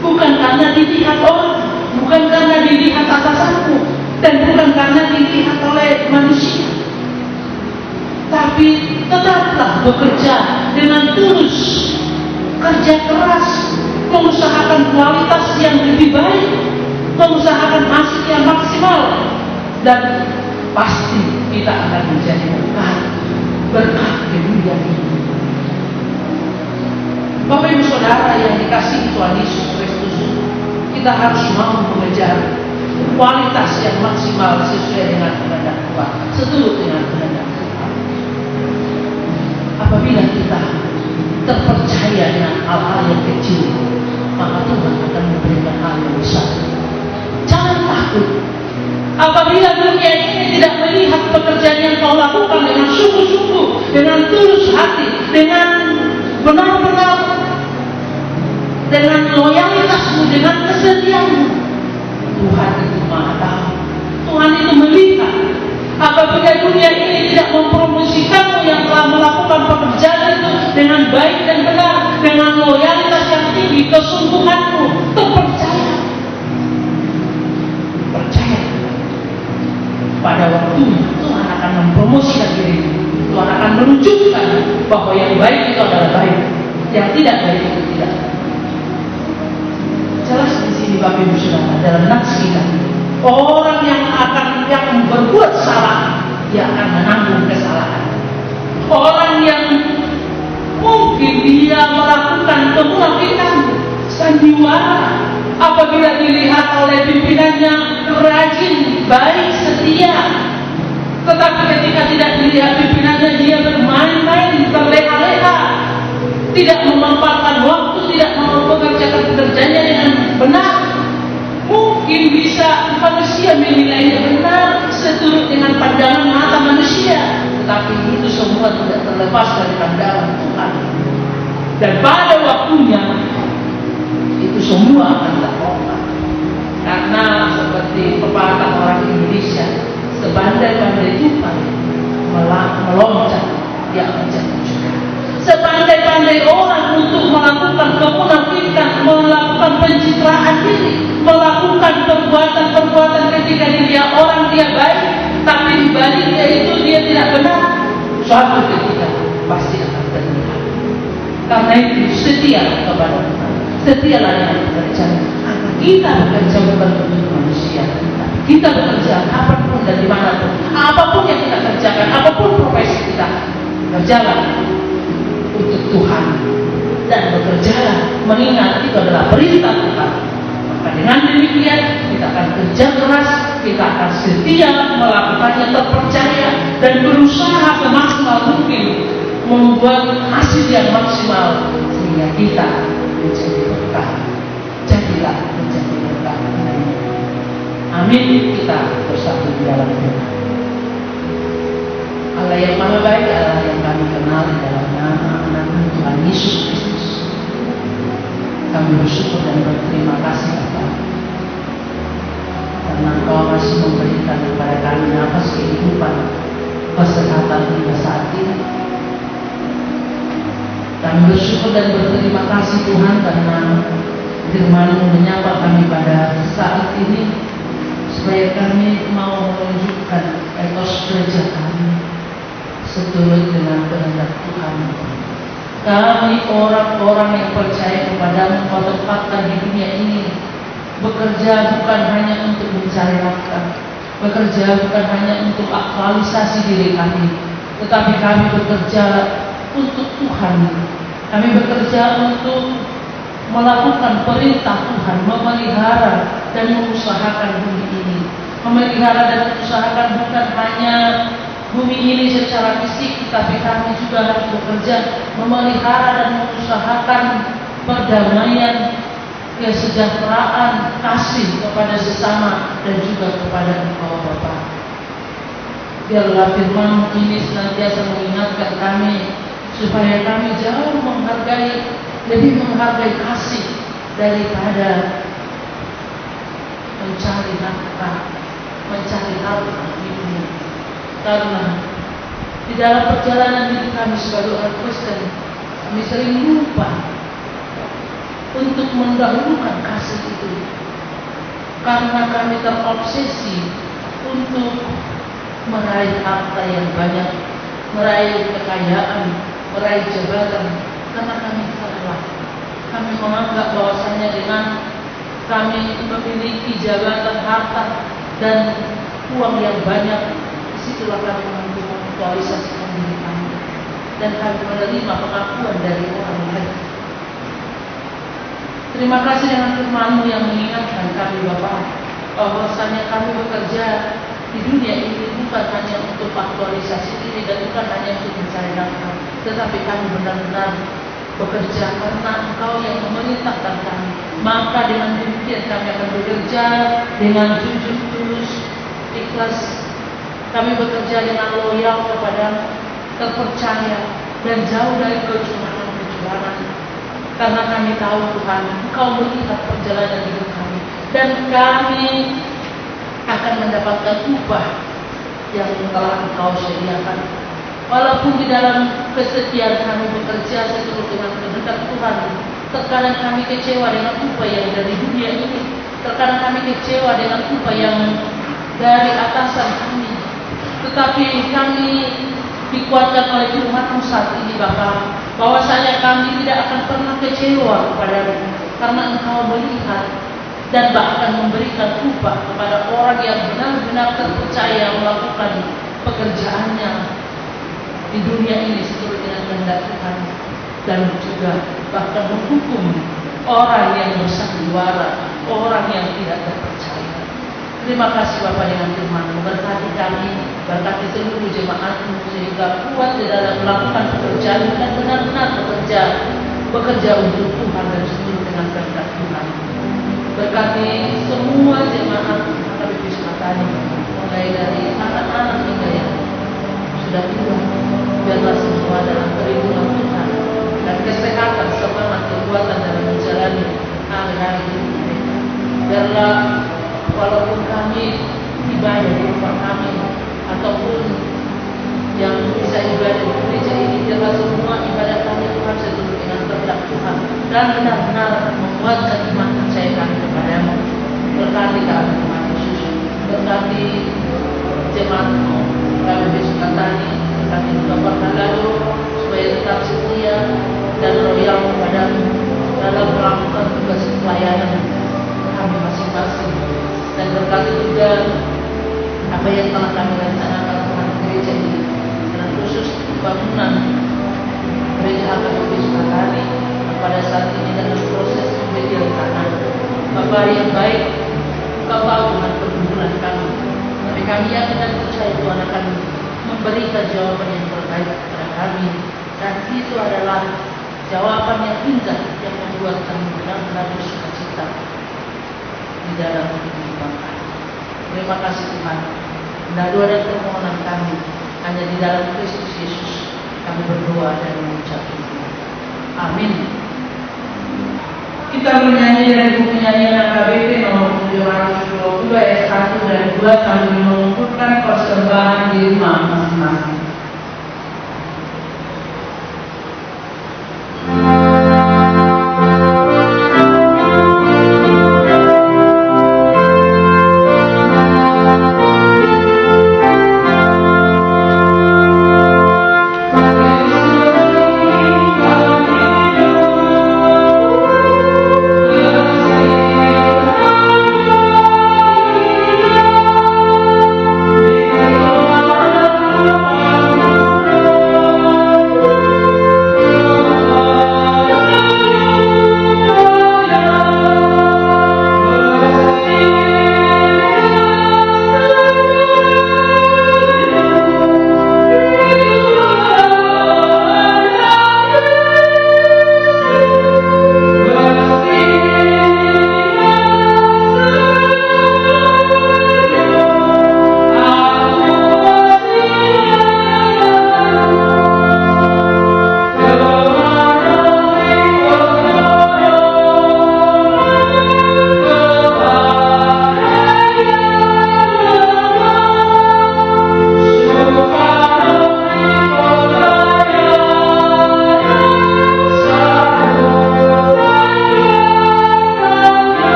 Speaker 3: bukan karena dilihat orang, bukan karena dilihat atasanmu, dan bukan karena dilihat oleh manusia, tapi tetaplah bekerja dengan tulus, kerja keras, mengusahakan kualitas yang lebih baik, mengusahakan hasil yang maksimal, dan pasti kita akan menjadi berkat di dunia ini. Bapak Ibu Saudara yang dikasihi Tuhan Yesus Kristus, kita harus mau mengejar kualitas yang maksimal sesuai dengan kehendak Tuhan, seturut dengan kehendak Tuhan. Apabila kita terpercaya dengan hal-hal yang kecil, maka Tuhan akan memberikan hal yang besar. Jangan takut apabila dunia ini tidak melihat pekerjaan yang kau lakukan dengan sungguh-sungguh, dengan tulus hati, dengan benar-benar, dengan loyalitasmu, dengan kesetiaanmu. Tuhan itu Maha tahu. Tuhan itu melihat apabila dunia ini tidak mempromosikanmu yang telah melakukan pekerjaan itu dengan baik dan benar, dengan loyalitas yang tinggi, kesungguhanmu, terpercaya. Percaya. Pada waktunya Tuhan akan mempromosikan dirimu. Tuhan akan menunjukkan bahwa yang baik itu adalah baik, yang tidak baik itu tidak. Jelas di sini Bapak Ibu Saudara dalam nats kita, orang yang berbuat salah, dia akan menanggung kesalahan. Orang yang mungkin dia melakukan kemunafikan, sandiwara, apabila dilihat oleh pimpinannya rajin, baik, setia, tetapi ketika tidak dilihat pimpinannya, dia bermain-main, berleha-leha, tidak memanfaatkan waktu, tidak mengerjakan pekerjaannya dengan benar. Mungkin bisa manusia menilainya benar seturut dengan pandangan mata manusia, tetapi itu semua tidak terlepas dari pandangan Tuhan. Dan pada waktunya itu semua akan terbongkar. Karena seperti pepatah orang Indonesia, sebandai-bandai tupai meloncat, dia akan jatuh juga. Sepandai-pandai orang untuk melakukan kemunafikan, melakukan pencitraan diri, melakukan perbuatan-perbuatan ketika dilihat orang dia baik, tapi dibaliknya itu dia tidak benar, suatu ketika pasti akan terlihat. Karena itu setia kepada Tuhan, setialah yang bekerja. Kita bekerja bukan untuk manusia, kita bekerja apapun dan dimanapun, apapun yang kita kerjakan, apapun profesi kita, kerjalah untuk Tuhan dan bekerjalah mengingat itu adalah perintah Tuhan. Maka dengan demikian kita akan kerja keras, kita akan setia melakukannya, terpercaya dan berusaha semaksimal mungkin membuat hasil yang maksimal sehingga kita menjadi berkah. Jadilah menjadi berkah. Amin. Kita bersatu di dalam Tuhan. Allah yang maha baik adalah yang kami kenal di dalam nama anak Tuhan Yesus Kristus. Kami bersyukur dan berterima kasih Bapa, karena Engkau masih memberikan kepada kami nafas kehidupan, kesehatan hingga saat ini. Kami bersyukur dan berterima kasih Tuhan karena Firman-Mu menyapa kami pada saat ini, supaya kami mau menunjukkan etos gereja kami seturut dengan kehendak Tuhan. Kami orang-orang yang percaya kepada-Mu, Kau tempatkan di dunia ini, bekerja bukan hanya untuk mencari nafkah, bekerja bukan hanya untuk aktualisasi diri kami, tetapi kami bekerja untuk Tuhan. Kami bekerja untuk melakukan perintah Tuhan, memelihara dan mengusahakan bumi ini. Memelihara dan mengusahakan bukan hanya bumi ini secara fisik, tapi kami juga harus bekerja memelihara dan mengusahakan perdamaian, kesejahteraan, kasih kepada sesama dan juga kepada Engkau Bapa. Biarlah firman ini senantiasa mengingatkan kami supaya kami jauh lebih menghargai kasih daripada mencari nafkah, mencari harta ini. Karena di dalam perjalanan hidup kami sebagai orang Kristen, kami sering lupa untuk mendahulukan kasih itu, karena kami terobsesi untuk meraih harta yang banyak, meraih kekayaan, meraih jabatan. Karena kami salah, kami menganggap bahwasanya dengan kami memiliki jabatan, harta dan uang yang banyak, disitulah kami mampu mengaktualisasikan diri kami dan kami menerima pengakuan dari orang lain. Terima kasih dengan firman-Mu yang mengingatkan kami Bapa, bahwasanya kami bekerja di dunia ini bukan hanya untuk aktualisasi diri dan bukan hanya untuk mencari nafkah, tetapi kami benar-benar bekerja karena Engkau yang memerintahkan kami. Maka dengan demikian kami akan bekerja dengan jujur, tulus, ikhlas. Kami bekerja dengan loyal kepada, terpercaya dan jauh dari kecurangan. Karena kami tahu Tuhan, Engkau melihat perjalanan hidup kami dan kami akan mendapatkan upah yang telah Engkau sediakan. Walaupun di dalam kesetiaan kami bekerja seturut dengan kehendak Tuhan, terkadang kami kecewa dengan upah yang dari dunia ini, terkadang kami kecewa dengan upah yang dari atasan kami. Tetapi kami dikuatkan oleh firman-Mu saat ini Bapa, bahwasanya kami tidak akan pernah kecewa kepada-Mu, karena Engkau melihat dan bahkan memberikan upah kepada orang yang benar-benar terpercaya melakukan pekerjaannya di dunia ini seturut dengan kehendak Tuhan, dan juga bahkan menghukum orang yang bersandiwara, orang yang tidak terpercaya. Terima kasih Bapak dengan firman-Mu, berkati kami, berkati seluruh jemaat-Mu sehingga kuat di dalam melakukan pekerjaan dan benar-benar bekerja untuk Tuhan dan seturut dengan kehendak Tuhan. Berkati semua jemaat HKBP Sukatani, mulai dari anak-anak hingga yang sudah tua, biarlah semua dalam perlindungan Tuhan dan kesehatan, semangat, kekuatan dalam menjalani hari-hari hidup mereka. Biarlah walaupun kami ibadah di rumah kami ataupun yang bisa ibadah di gereja ini, biarlah semua ibadah kami Tuhan seturut dengan kehendak Tuhan dan benar-benar menguatkan iman percaya kami kepada-Mu. Berkati kami Tuhan Yesus, berkati jemaat-Mu HKBP Sukatani, berkati juga para lalu supaya tetap setia dan loyal kepadamu dalam melakukan tugas pelayanan kami masing-masing. Dan berkati juga apa yang telah kami laksanakan Tuhan gereja ini, dan khusus pembangunan gereja HKBP Sukatani yang pada saat ini dalam proses pembelian tanah. Bapa yang baik, Engkau tahu dengan pergumulan kami, tapi kami yakin dan percaya Tuhan akan memberikan jawaban yang terbaik kepada kami, dan itu adalah jawaban yang indah yang membuat kami benar-benar bersukacita di dalam kehidupan kami. Terima kasih Tuhan. Dan doa dan permohonan kami hanya di dalam Kristus Yesus kami berdoa dan mengucap syukur. Amin. Kita bernyanyi dari buku nyanyian HKBP nomor 720 ayat 1 dan 2 sambil mengumpulkan persembahan di rumah masing-masing.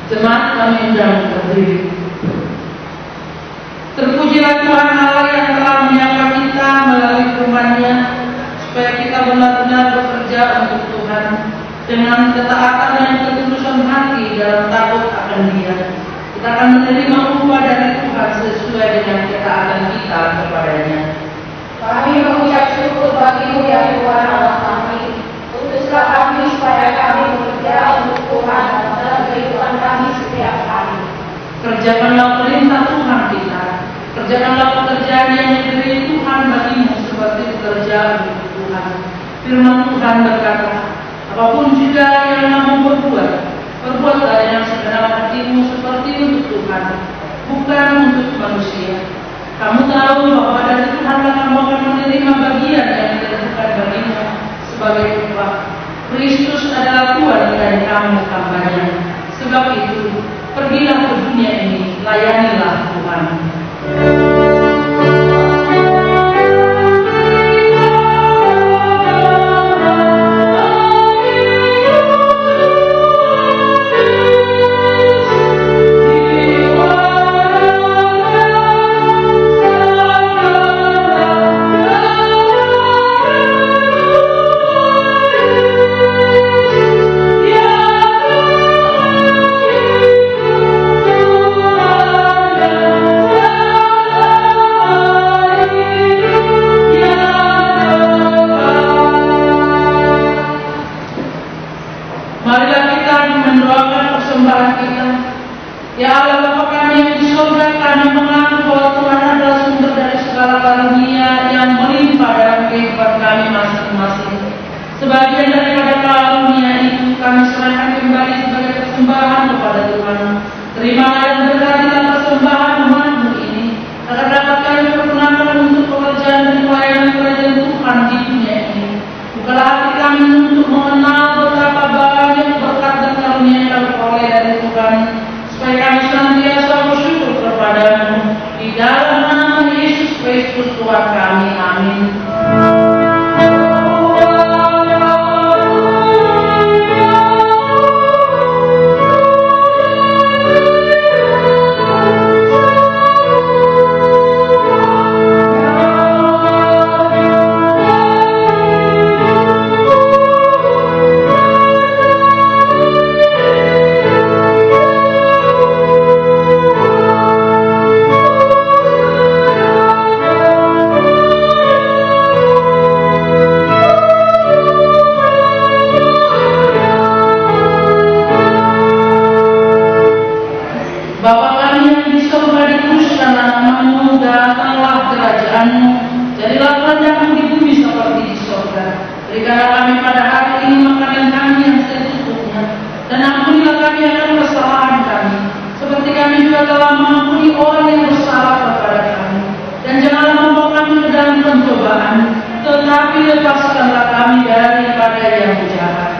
Speaker 3: Jemaat kami undang berdiri. Terpujilah Tuhan Allah yang telah menyapa kita melalui firman-Nya, supaya kita benar-benar bekerja untuk Tuhan dengan ketaatan dan ketulusan hati dalam takut akan Dia. Kita akan menerima upah dari Tuhan sesuai dengan ketaatan kita kepada-Nya.
Speaker 2: Kami mengucap syukur bagi-Mu ya Tuhan Allah kami. Utuslah kami supaya kami bekerja untuk Tuhan dalam kehidupan kami setiap hari.
Speaker 3: Kerjakanlah perintah Tuhan kita. Kerjakanlah pekerjaan yang diberi Tuhan bagimu seperti pekerjaan untuk Tuhan. Firman Tuhan berkata, apapun juga yang kamu berbuat, perbuatlah yang segenap hatimu seperti untuk Tuhan, bukan untuk manusia. Kamu tahu bahwa dari Tuhan kamu akan menerima bagian yang ditentukan bagimu sebagai upah. Kristus adalah Tuhan dari kamu kampanye. Sebab itu, pergilah ke dunia ini, layanilah Tuhan. Marilah kita mendoakan persembahan kita. Ya Allah Bapa kami yang di surga, kami mengaku bahwa Tuhan adalah sumber dari segala karunia yang melimpah dalam kehidupan kami masing-masing. Sebagian daripada karunia itu kami serahkan kembali sebagai persembahan kepada Tuhan. Terimalah dan berkatilah persembahan umat-Mu ini, agar dapat kami pergunakan untuk pekerjaan dan pelayanan kerajaan Tuhan di dunia ini. Bukalah hati kami untuk mengenal betapa banyak berkat dan karunia yang kami peroleh dari Tuhan, supaya kami senantiasa bersyukur kepada-Mu di dalam nama Yesus Kristus Tuhan kami. Amin. Bapa kami yang di surga, dikuduskanlah nama-Mu, datanglah kerajaan-Mu, jadilah kehendakmu di bumi seperti di surga. Berikanlah kami pada hari ini makanan kami yang secukupnya, dan ampunilah kami akan kesalahan kami, seperti kami juga telah mengampuni orang yang bersalah kepada kami. Dan janganlah membawa kami ke dalam pencobaan, tetapi lepaskanlah kami daripada yang jahat.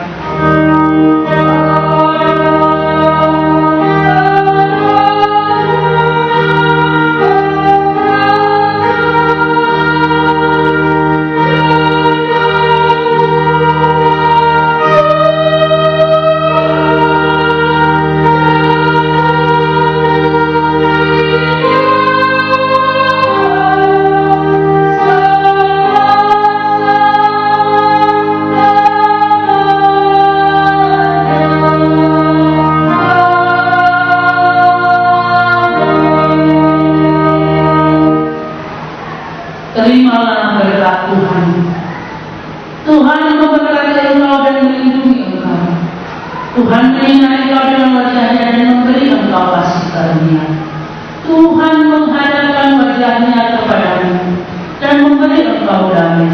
Speaker 3: Terimalah berkat Tuhan. Tuhan memberkati engkau dan melindungi engkau. Tuhan menyinari engkau dengan wajahnya dan memberi engkau kasih karunia. Tuhan menghadapkan wajahnya kepadamu dan memberi engkau damai